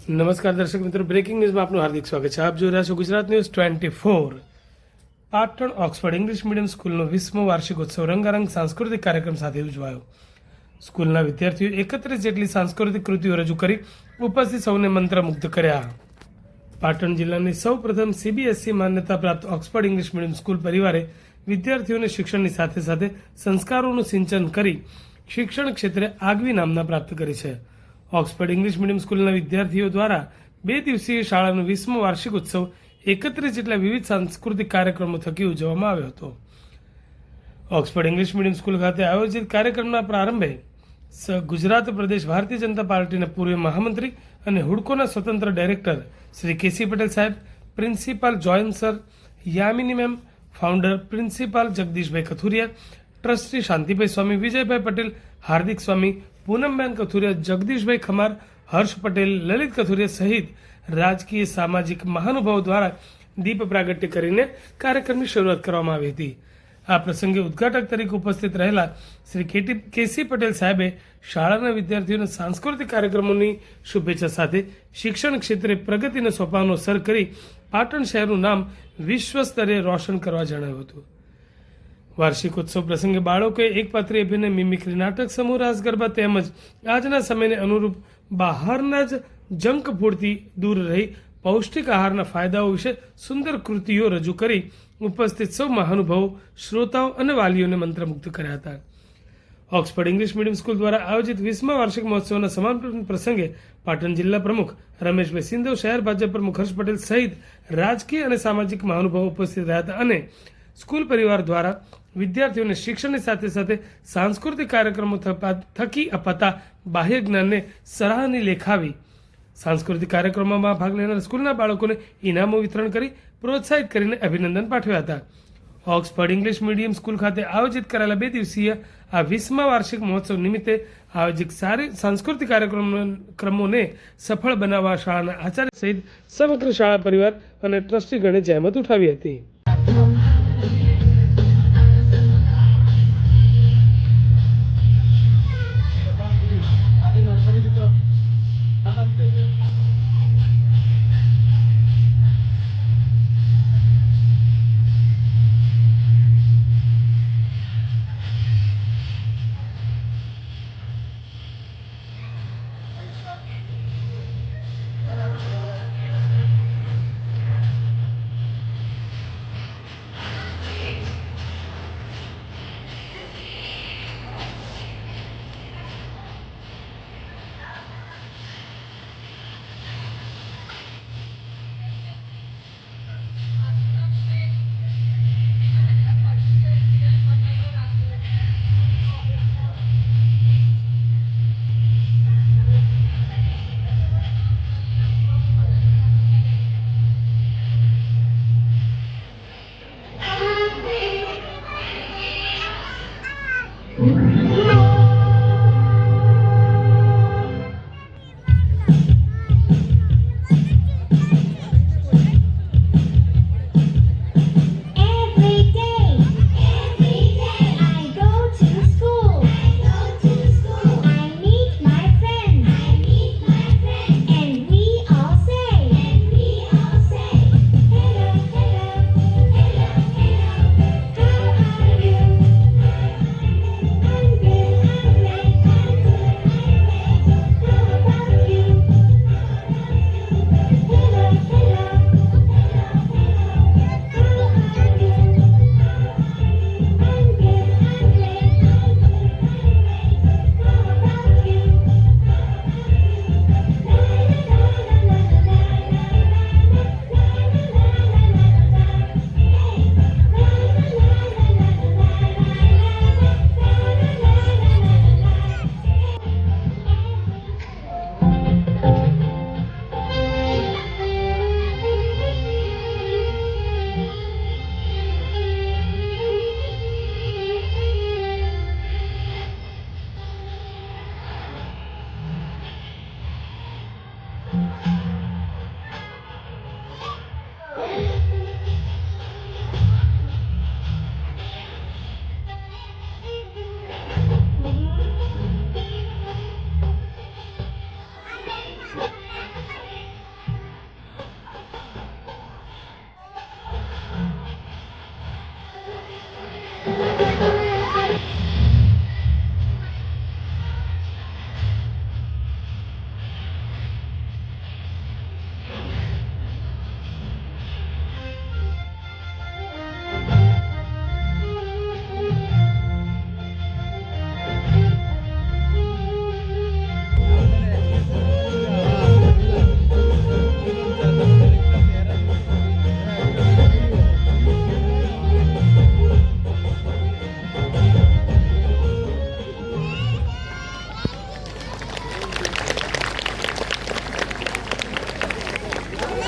નમસ્કાર દર્શક મિત્રો, બ્રેકિંગ ન્યૂઝમાં આપનું હાર્દિક સ્વાગત છે. આપ જોઈ રહ્યા છો Gujarat news 24. Patan Oxford English medium સ્કૂલનો 20મો વાર્ષિકોત્સવ રંગારંગ સાંસ્કૃતિક કાર્યક્રમ સાથે ઉજવાયો. સ્કૂલના વિદ્યાર્થીઓ 31 જેટલી સાંસ્કૃતિક કૃતિઓ રજૂ કરી ઉપસ્થિત સૌને મંત્રમુગ્ધ કર્યા. પાટણ જિલ્લાની સૌપ્રથમ CBSE માન્યતા પ્રાપ્ત ઓક્સફર્ડ ઇંગ્લિશ મીડિયમ સ્કૂલ પરિવારે વિદ્યાર્થીઓને શિક્ષણની સાથે સાથે સંસ્કારોનું સિંચન કરી શિક્ષણ ક્ષેત્રે આગવી નામના પ્રાપ્ત કરી છે. ઓક્સફર્ડ ઇંગ્લિશ મીડિયમ સ્કૂલના વિદ્યાર્થીઓ દ્વારા 2 દિવસીય શાળાનો 20મો વાર્ષિક ઉત્સવ 31 જેટલા વિવિધ સાંસ્કૃતિક કાર્યક્રમો થકી ઉજવવામાં આવ્યો હતો. ઓક્સફર્ડ ઇંગ્લિશ મીડિયમ સ્કૂલ ખાતે આયોજિત કાર્યક્રમના પ્રારંભે ગુજરાત પ્રદેશ ભારતીય જનતા પાર્ટીના પૂર્વ મહામંત્રી અને હુડકોના સ્વતંત્ર ડાયરેક્ટર શ્રી KC પટેલ સાહેબ, principal Joyan sir, Yamini ma'am, founder principal Jagdishbhai Kathuria, trustee Shantibhai Swami, Vijaybhai Patel, Hardik Swami, Poonamben Kathuria, Jagdishbhai Khamar, Harsh Patel, Lalit Kathuria સહિત રાજકીય સામાજિક મહાનુભાવો દ્વારા દીપ પ્રાગટ્ય કરીને કાર્યક્રમની શરૂઆત કરવામાં આવી હતી. આ પ્રસંગે ઉદ્ઘાટક તરીકે ઉપસ્થિત રહેલા શ્રી KC પટેલ સાહેબે શાળાના વિદ્યાર્થીઓને સાંસ્કૃતિક કાર્યક્રમોની શુભેચ્છા સાથે શિક્ષણ ક્ષેત્રે પ્રગતિના સોપાનો સર કરી પાટણ શહેરનું નામ વિશ્વ સ્તરે રોશન કરવા જણાવ્યું હતું. વાર્ષિકોત્સવ પ્રસંગે બાળકોએ એકપાત્રીય અભિનય, મિમિક્રી, નાટક સમૂહ, રાસ ગરબા તેમજ આજના સમયને અનુરૂપ બહારના જ જંક ફૂડથી દૂર રહી પૌષ્ટિક આહારના ફાયદાઓ વિશે સુંદર કૃતિઓ રજૂ કરી ઉપસ્થિત સૌ મહાનુભાવો, શ્રોતાઓ અને વાલીઓને મંત્રમુગ્ધ કર્યા હતા. ઓક્સફર્ડ ઇંગ્લિશ મીડિયમ સ્કૂલ દ્વારા આયોજિત 20મા વાર્ષિક મહોત્સવના સમાપન પ્રસંગે પાટણ જિલ્લા પ્રમુખ રમેશભાઈ સિંધવ, શહેર ભાજપ પ્રમુખ હર્ષ પટેલ સહિત રાજકીય અને સામાજિક મહાનુભાવો ઉપસ્થિત રહ્યા હતા અને સ્કૂલ પરિવાર દ્વારા વિદ્યાર્થીઓને શિક્ષણની સાથે સાથે સાંસ્કૃતિક કાર્યક્રમો થકી અપાતા બાહ્ય જ્ઞાનને સરાહની લેખાવી સાંસ્કૃતિક કાર્યક્રમોમાં ભાગ લેનાર સ્કૂલના બાળકોને ઇનામો વિતરણ કરી પ્રોત્સાહિત કરીને અભિનંદન પાઠવ્યા હતા. ઓક્સફર્ડ ઇંગ્લિશ મીડિયમ સ્કૂલ ખાતે આયોજિત કરાયેલા 2 દિવસીય આ 20મા વાર્ષિક મહોત્સવ નિમિત્તે આયોજિત સારી સાંસ્કૃતિક કાર્યક્રમોને સફળ બનાવવા શાળાના આચાર્ય સહિત સમગ્ર શાળા પરિવાર અને ટ્રસ્ટીગણે જહેમત ઉઠાવી હતી.